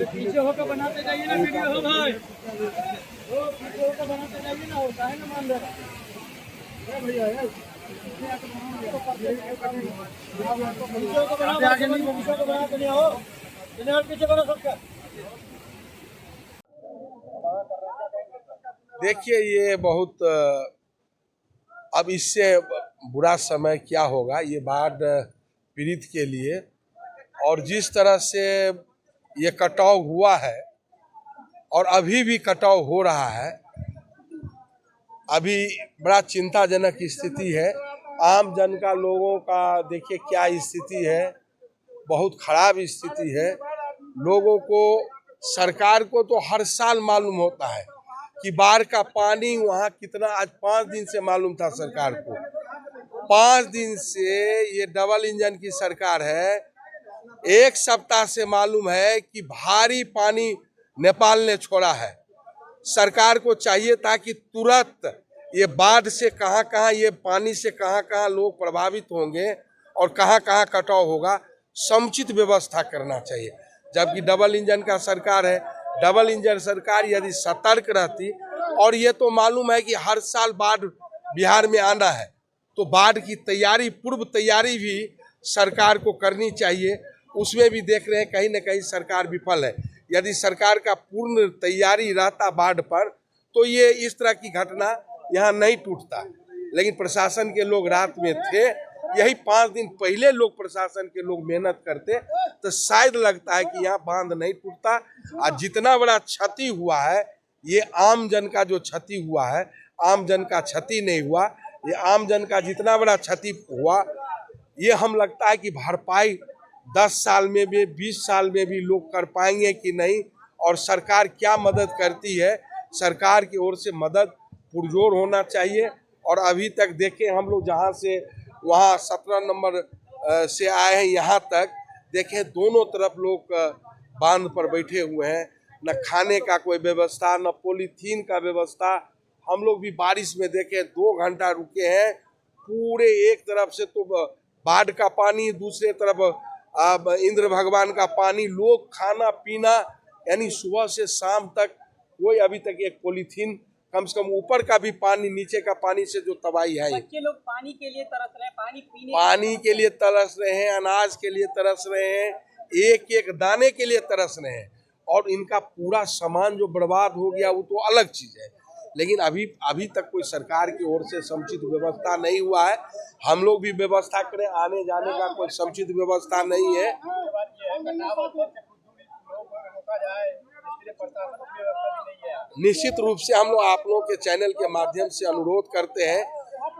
पीछे होकर बनाते जाइए ना वीडियो हो भाई, पीछे होकर बनाते जाइए ना, होता है ना मान रहा भैया यार, पीछे बना सबका। देखिए ये बहुत अब इससे बुरा समय क्या होगा ये बाढ़ पीड़ित के लिए, और जिस तरह से ये कटाव हुआ है और अभी भी कटाव हो रहा है, अभी बड़ा चिंताजनक स्थिति है। आम जन का लोगों का देखिए क्या स्थिति है, बहुत खराब स्थिति है। लोगों को, सरकार को तो हर साल मालूम होता है कि बाढ़ का पानी वहाँ कितना, आज 5 दिन से मालूम था सरकार को। 5 दिन से ये डबल इंजन की सरकार है। 1 सप्ताह से मालूम है कि भारी पानी नेपाल ने छोड़ा है। सरकार को चाहिए था कि तुरंत ये बाढ़ से कहाँ ये पानी से कहाँ लोग प्रभावित होंगे और कहाँ कटाव होगा, समुचित व्यवस्था करना चाहिए। जबकि डबल इंजन का सरकार है, डबल इंजन सरकार यदि सतर्क रहती, और ये तो मालूम है कि हर साल बाढ़ बिहार में आना है, तो बाढ़ की तैयारी, पूर्व तैयारी भी सरकार को करनी चाहिए। उसमें भी देख रहे हैं कहीं न कहीं सरकार विफल है। यदि सरकार का पूर्ण तैयारी रहता बाढ़ पर, तो ये इस तरह की घटना यहाँ नहीं टूटता। लेकिन प्रशासन के लोग रात में थे, यही 5 दिन पहले लोग, प्रशासन के लोग मेहनत करते तो शायद लगता है कि यहाँ बांध नहीं टूटता। आज जितना बड़ा क्षति हुआ है, ये आम जन का जो क्षति हुआ है, आम जन का क्षति नहीं हुआ। ये आम जन का जितना बड़ा क्षति हुआ, ये हम लगता है कि भरपाई 10 साल में भी, 20 साल में भी लोग कर पाएंगे कि नहीं, और सरकार क्या मदद करती है। सरकार की ओर से मदद पुरजोर होना चाहिए। और अभी तक देखें हम लोग जहाँ से वहाँ 17 नंबर से आए हैं यहाँ तक, देखें दोनों तरफ लोग बांध पर बैठे हुए हैं। न खाने का कोई व्यवस्था, न पॉलीथीन का व्यवस्था। हम लोग भी बारिश में देखें 2 घंटा रुके हैं। पूरे एक तरफ से तो बाढ़ का पानी, दूसरे तरफ इंद्र भगवान का पानी, लोग खाना पीना, यानी सुबह से शाम तक कोई अभी तक एक पॉलीथीन, कम से कम ऊपर का भी पानी, नीचे का पानी से जो तबाही है। बच्चे लोग पानी के लिए तरस रहे हैं, पानी के लिए तरस रहे हैं, अनाज के लिए तरस रहे हैं, एक एक दाने के लिए तरस रहे हैं। और इनका पूरा सामान जो बर्बाद हो गया वो तो अलग चीज है, लेकिन अभी तक कोई सरकार की ओर से समुचित व्यवस्था नहीं हुआ है। हम लोग भी व्यवस्था करें, आने जाने का कोई समुचित व्यवस्था नहीं है। निश्चित रूप से हम लोग आप लोगों के चैनल के माध्यम से अनुरोध करते हैं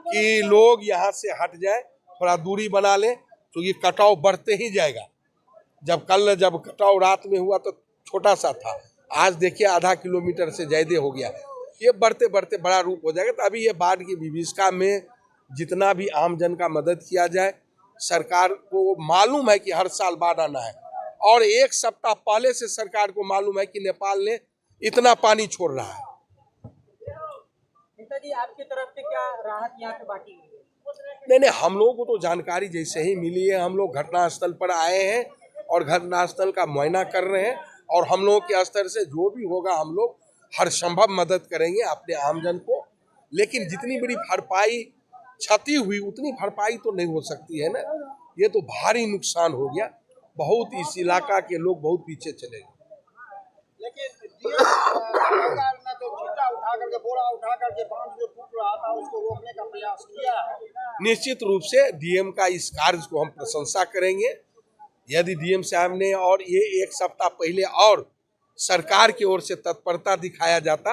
कि लोग यहाँ से हट जाएं, थोड़ा दूरी बना लें, तो ये कटाव बढ़ते ही जाएगा। जब कटाव रात में हुआ तो छोटा सा था, आज देखिए आधा किलोमीटर से ज्यादा हो गया। ये बढ़ते बढ़ते बड़ा रूप हो जाएगा। तो अभी ये बाढ़ की विभीषिका में जितना भी आम जन का मदद किया जाए, सरकार को मालूम है कि हर साल बाढ़ आना है, और 1 सप्ताह पहले से सरकार को मालूम है कि नेपाल ने इतना पानी छोड़ रहा है। जी, आपकी तरफ से क्या राहत यहाँ पे बांटी गई है? नहीं, हम लोगों को तो जानकारी जैसे ही मिली है, हम लोग घटनास्थल पर आए हैं और घटनास्थल का मुआयना कर रहे हैं। और हम लोगों के स्तर से जो भी होगा हम लोग हर संभव मदद करेंगे अपने आमजन को। लेकिन जितनी बड़ी भरपाई क्षति हुई, उतनी भरपाई तो नहीं हो सकती है ना। ये तो भारी नुकसान हो गया, बहुत इस इलाका के लोग बहुत पीछे चले गए। निश्चित रूप से डीएम का इस कार्य को हम प्रशंसा करेंगे। यदि डीएम साहब ने और ये 1 सप्ताह पहले और सरकार की ओर से तत्परता दिखाया जाता।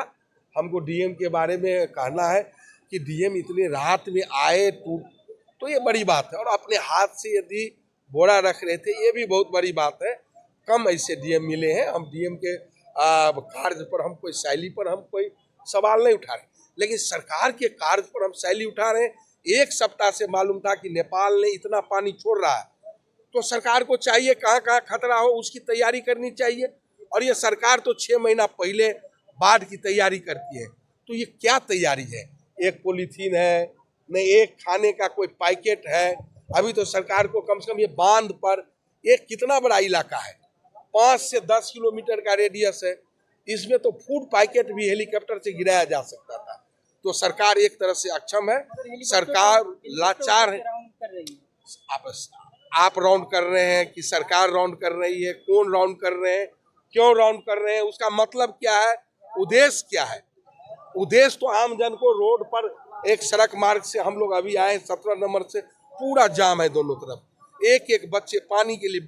हमको डीएम के बारे में कहना है कि डीएम इतने रात में आए तो ये बड़ी बात है, और अपने हाथ से यदि बोरा रख रहे थे, ये भी बहुत बड़ी बात है। कम ऐसे डीएम मिले हैं। हम डीएम के कार्य पर, हम कोई शैली पर हम कोई सवाल नहीं उठा रहे, लेकिन सरकार के कार्य पर हम शैली उठा रहे हैं। 1 सप्ताह से मालूम था कि नेपाल ने इतना पानी छोड़ रहा है, तो सरकार को चाहिए कहाँ खतरा हो उसकी तैयारी करनी चाहिए। और ये सरकार तो 6 महीना पहले बाढ़ की तैयारी करती है, तो ये क्या तैयारी है? एक पॉलीथीन है, न एक खाने का कोई पैकेट है, अभी तो सरकार को कम से कम ये बांध पर एक कितना बड़ा इलाका है, 5 से 10 किलोमीटर का रेडियस है, इसमें तो फूड पैकेट भी हेलीकॉप्टर से गिराया जा सकता था। तो सरकार एक तरह से अक्षम है, सरकार लाचार है। आप राउंड कर रहे हैं कि सरकार राउंड कर रही है? कौन राउंड कर रहे हैं, क्यों राउंड कर रहे हैं, उसका मतलब क्या है, उद्देश्य क्या है? उद्देश्य तो आम जन को रोड पर एक सड़क मार्ग से हम लोग अभी आए 17 नंबर से पूरा जाम है दोनों तरफ, एक एक बच्चे पानी के लिए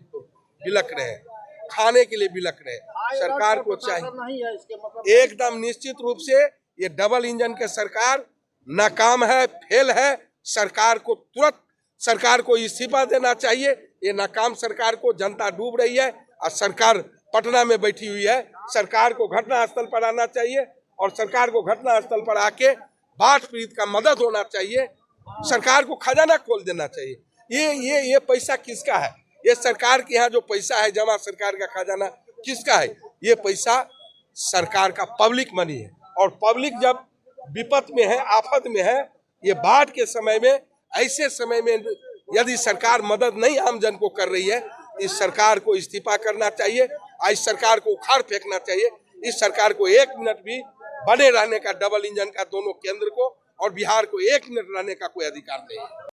बिलक रहे हैं, खाने के लिए बिलक रहे हैं। सरकार को चाहिए एकदम निश्चित रूप से ये डबल इंजन के सरकार नाकाम है, फेल है। सरकार को तुरंत सरकार को इस्तीफा देना चाहिए। ये नाकाम सरकार को जनता डूब रही है और सरकार पटना में बैठी हुई है। सरकार को घटनास्थल पर आना चाहिए और सरकार को घटनास्थल पर आके बाढ़ पीड़ित का मदद होना चाहिए। सरकार को खजाना खोल देना चाहिए। ये पैसा किसका है? ये सरकार के यहाँ जो पैसा है जमा, सरकार का खजाना किसका है? ये पैसा सरकार का पब्लिक मनी है और पब्लिक जब विपत में है, आफत में है, ये बाढ़ के समय में, ऐसे समय में यदि सरकार मदद नहीं आम जन को कर रही है, इस सरकार को इस्तीफा करना चाहिए, इस सरकार को उखाड़ फेंकना चाहिए। इस सरकार को 1 मिनट भी बने रहने का, डबल इंजन का दोनों केंद्र को और बिहार को 1 मिनट रहने का कोई अधिकार नहीं है।